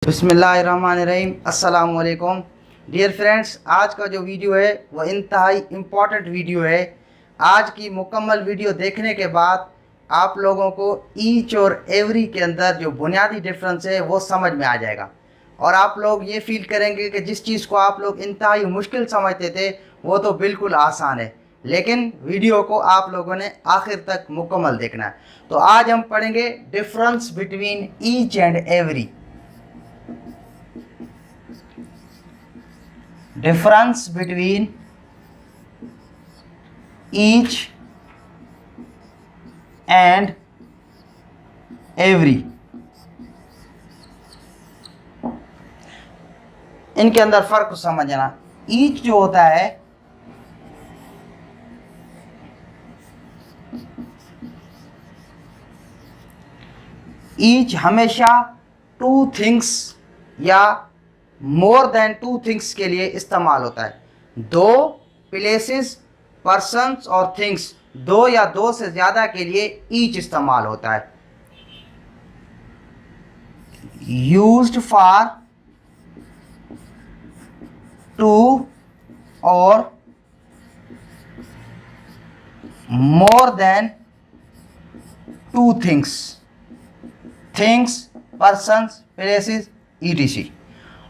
बिस्मिल्लाहिर्रहमानिर्रहीम। अस्सलाम वालेकुम डियर फ्रेंड्स, आज का जो वीडियो है वह इंतहाई इम्पॉर्टेंट वीडियो है। आज की मुकम्मल वीडियो देखने के बाद आप लोगों को ईच और एवरी के अंदर जो बुनियादी डिफरेंस है वो समझ में आ जाएगा और आप लोग ये फील करेंगे कि जिस चीज़ को आप लोग इंतहाई मुश्किल समझते थे वो तो बिल्कुल आसान है। लेकिन वीडियो को आप लोगों ने आखिर तक मुकम्मल देखना है। तो आज हम पढ़ेंगे difference between each and every. Difference between each and every। इनके अंदर फर्क को समझना। ईच जो होता है ईच हमेशा टू थिंग्स या मोर देन टू थिंग्स के लिए इस्तेमाल होता है। दो प्लेसेस, पर्सन्स और थिंग्स, दो या दो से ज़्यादा के लिए ईच इस्तेमाल होता है। यूज्ड फॉर टू और मोर than two things, things, persons, places, etc.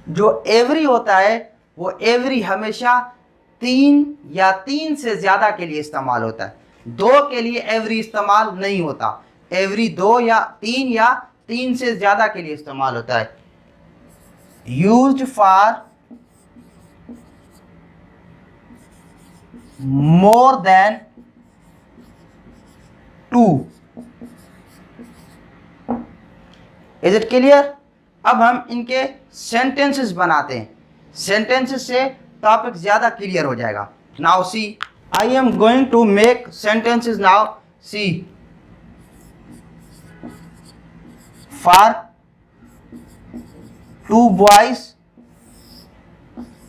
जो एवरी होता है वो एवरी हमेशा तीन या तीन से ज़्यादा के लिए इस्तेमाल होता है। दो के लिए एवरी इस्तेमाल नहीं होता। एवरी दो या तीन से ज़्यादा के लिए इस्तेमाल होता है। Used for more than two. Is it clear? अब हम इनके सेंटेंसेस बनाते हैं। सेंटेंसेस से टॉपिक ज़्यादा क्लियर हो जाएगा। Now see, I am going to make sentences. Now see, for two boys,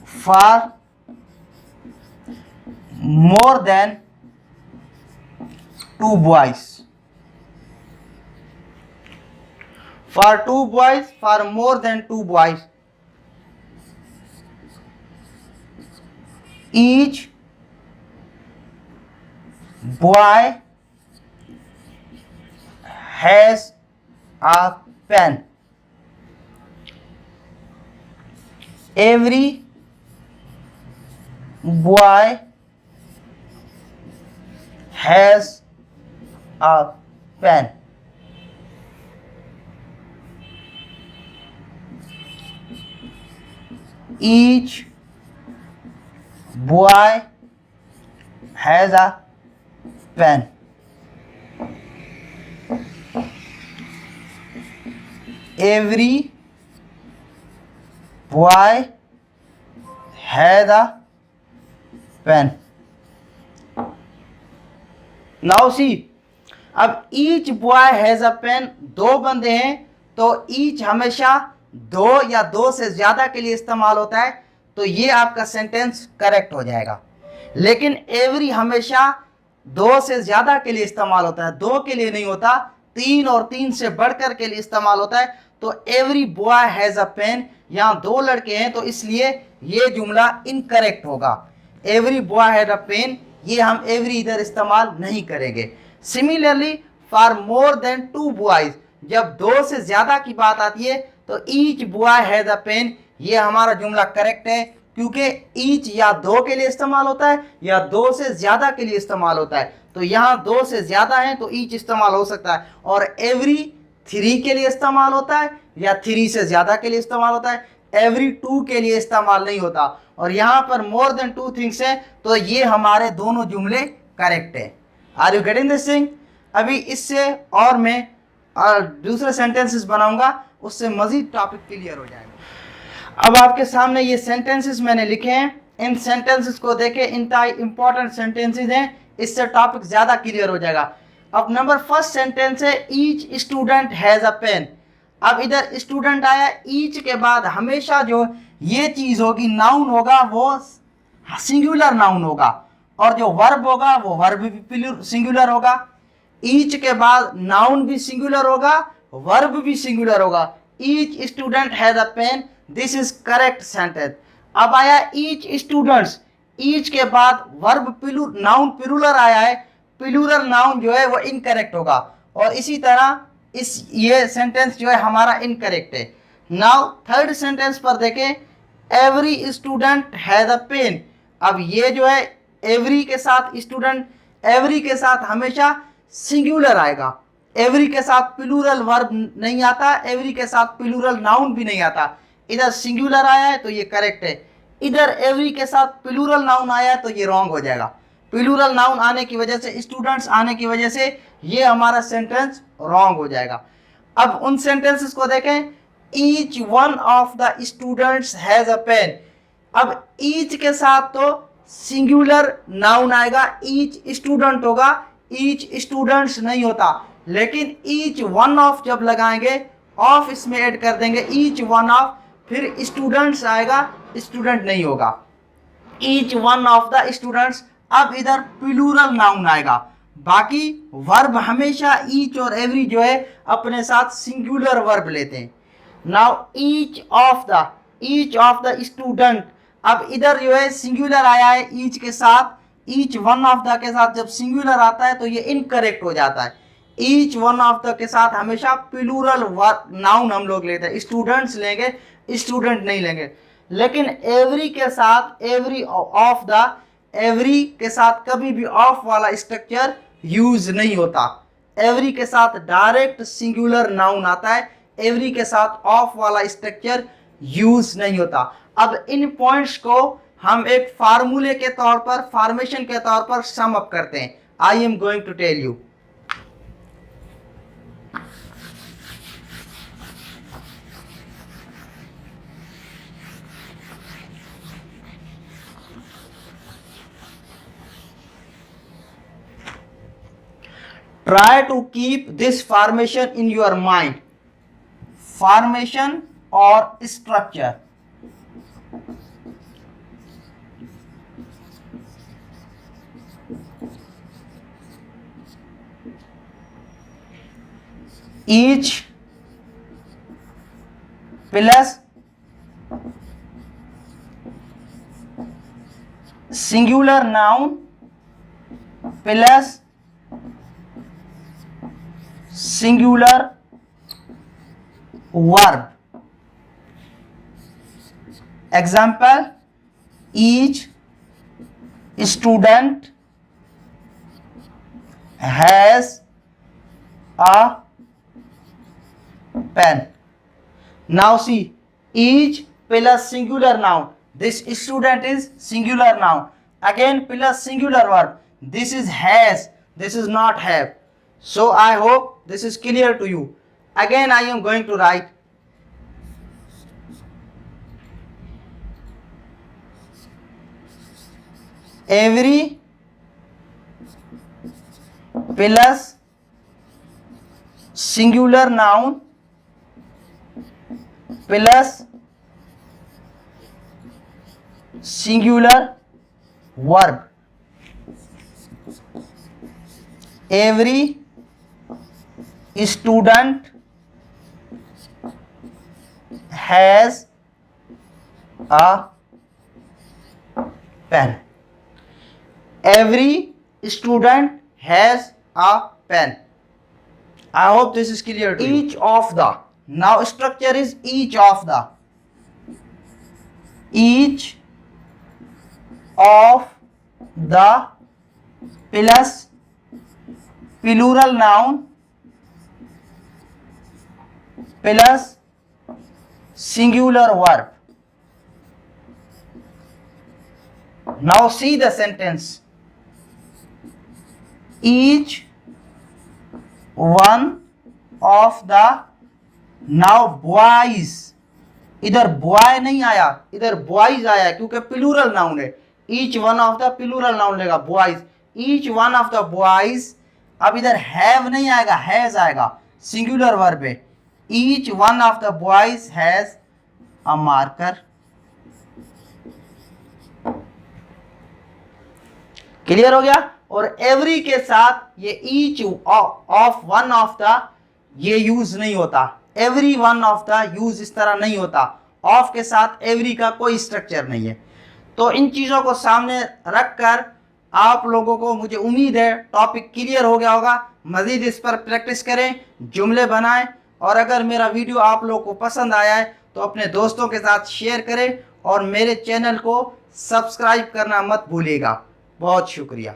for more than two boys, for two boys, for more than two boys, each boy has a pen, every boy has a pen, each boy has a pen, every boy has a pen। Now see, अब each boy has a pen, दो बंदे हैं तो each हमेशा दो या दो से ज़्यादा के लिए इस्तेमाल होता है, तो ये आपका सेंटेंस करेक्ट हो जाएगा। लेकिन एवरी हमेशा दो से ज़्यादा के लिए इस्तेमाल होता है, दो के लिए नहीं होता, तीन और तीन से बढ़कर के लिए इस्तेमाल होता है। तो every boy has a pen, यहाँ दो लड़के हैं तो इसलिए ये जुमला इनकरेक्ट होगा। Every boy has a pen, ये हम एवरी इधर इस्तेमाल नहीं करेंगे। Similarly for more than two boys, जब दो से ज़्यादा की बात आती है तो each boy has a pen, ये हमारा जुमला करेक्ट है, क्योंकि ईच या दो के लिए इस्तेमाल होता है या दो से ज़्यादा के लिए इस्तेमाल होता है। तो यहाँ दो से ज़्यादा है तो ईच इस्तेमाल हो सकता है, और एवरी थ्री के लिए इस्तेमाल होता है या थ्री से ज़्यादा के लिए इस्तेमाल होता है, एवरी टू के लिए इस्तेमाल नहीं होता। और यहाँ पर मोर देन टू थिंग्स है तो ये हमारे दोनों जुमले करेक्ट है। Are you getting this thing? अभी इससे और मैं दूसरे सेंटेंसेस बनाऊंगा, उससे मजीद टॉपिक क्लियर हो जाएगा। अब आपके सामने ये सेंटेंसेस मैंने लिखे हैं, इन सेंटेंसेस को देखें, इंतहाई इंपॉर्टेंट सेंटेंसेस हैं, इससे टॉपिक ज़्यादा क्लियर हो जाएगा। अब नंबर फर्स्ट सेंटेंस है each student has a pen. अब इधर स्टूडेंट आया, ईच के बाद हमेशा जो ये चीज़ होगी, नाउन होगा, वो सिंगुलर नाउन होगा, और जो वर्ब होगा वो वर्ब भी सिंगुलर होगा। ईच के बाद नाउन भी सिंगुलर होगा, वर्ब भी सिंगुलर होगा। Each student has a pen, this is correct sentence. अब आया ईच स्टूडेंट्स, ईच के बाद वर्ब नाउन प्लूरल आया है, प्लूरल नाउन जो है वो इनकरेक्ट होगा, और इसी तरह ये सेंटेंस जो है हमारा इनकरेक्ट है। नाउ थर्ड सेंटेंस पर देखें, every student has a pen. अब ये जो है एवरी के साथ स्टूडेंट, एवरी के साथ हमेशा सिंगुलर आएगा, एवरी के साथ प्लूरल वर्ब नहीं आता, एवरी के साथ प्लूरल नाउन भी नहीं आता। इधर सिंगुलर आया है तो ये करेक्ट है, इधर एवरी के साथ प्लूरल नाउन आया है तो ये रॉन्ग हो जाएगा। प्लूरल नाउन आने की वजह से, स्टूडेंट्स आने की वजह से ये हमारा सेंटेंस रॉन्ग हो जाएगा। अब उन सेंटेंसेस को देखें, each one of the students has a pen. अब ईच के साथ तो सिंगुलर नाउन आएगा, ईच स्टूडेंट होगा, ईच स्टूडेंट्स नहीं होता, लेकिन ईच वन ऑफ जब लगाएंगे, ऑफ इसमें ऐड कर देंगे, ईच वन ऑफ, फिर स्टूडेंट्स आएगा, स्टूडेंट नहीं होगा, each one of the students. अब इधर प्लूरल नाउन आएगा, बाकी वर्ब हमेशा ईच और एवरी जो है अपने साथ सिंगुलर वर्ब लेते हैं। Now each of the student, अब इधर जो है सिंगुलर आया है ईच के साथ, ईच वन ऑफ द के साथ जब सिंगुलर आता है तो ये इनकरेक्ट हो जाता है। ईच वन ऑफ द के साथ हमेशा प्लूरल नाउन हम लोग लेते हैं, स्टूडेंट्स लेंगे, स्टूडेंट नहीं लेंगे। लेकिन एवरी के साथ, एवरी ऑफ द, एवरी के साथ कभी भी ऑफ वाला स्ट्रक्चर यूज नहीं होता, एवरी के साथ डायरेक्ट सिंगुलर नाउन आता है, एवरी के साथ ऑफ वाला स्ट्रक्चर यूज नहीं होता। अब इन पॉइंट्स को हम एक फार्मूले के तौर पर, फॉर्मेशन के तौर पर सम अप करते हैं। I am going to tell you. Try to keep this formation in your mind. Formation or structure. Each plus singular noun plus singular verb. Example, each student has a pen. Now see, each plus singular noun, this student is singular noun, again plus singular verb, this is has, this is not have. So I hope this is clear to you. Again I am going to write every plus singular noun plus singular verb. Every student has a pen. Every student has a pen. I hope this is clear to you. Each of the. Now structure is each of the. Each of the plus plural noun plus singular verb. Now see the sentence. Each one of the, now boys, इधर boy नहीं आया, इधर boys आया क्योंकि plural noun है, each one of the plural noun लेगा boys, each one of the boys. अब इधर हैव नहीं आएगा, हैज आएगा, सिंगुलर वर्ब है, each one of the boys has a marker. Clear हो गया। और एवरी के साथ ये each of one of the ये यूज नहीं होता, every one of the use इस तरह नहीं होता, ऑफ के साथ एवरी का कोई स्ट्रक्चर नहीं है। तो इन चीज़ों को सामने रखकर आप लोगों को, मुझे उम्मीद है टॉपिक क्लियर हो गया होगा। मज़ीद इस पर प्रैक्टिस करें, जुमले बनाएं, और अगर मेरा वीडियो आप लोगों को पसंद आया है तो अपने दोस्तों के साथ शेयर करें और मेरे चैनल को सब्सक्राइब करना मत भूलिएगा। बहुत शुक्रिया।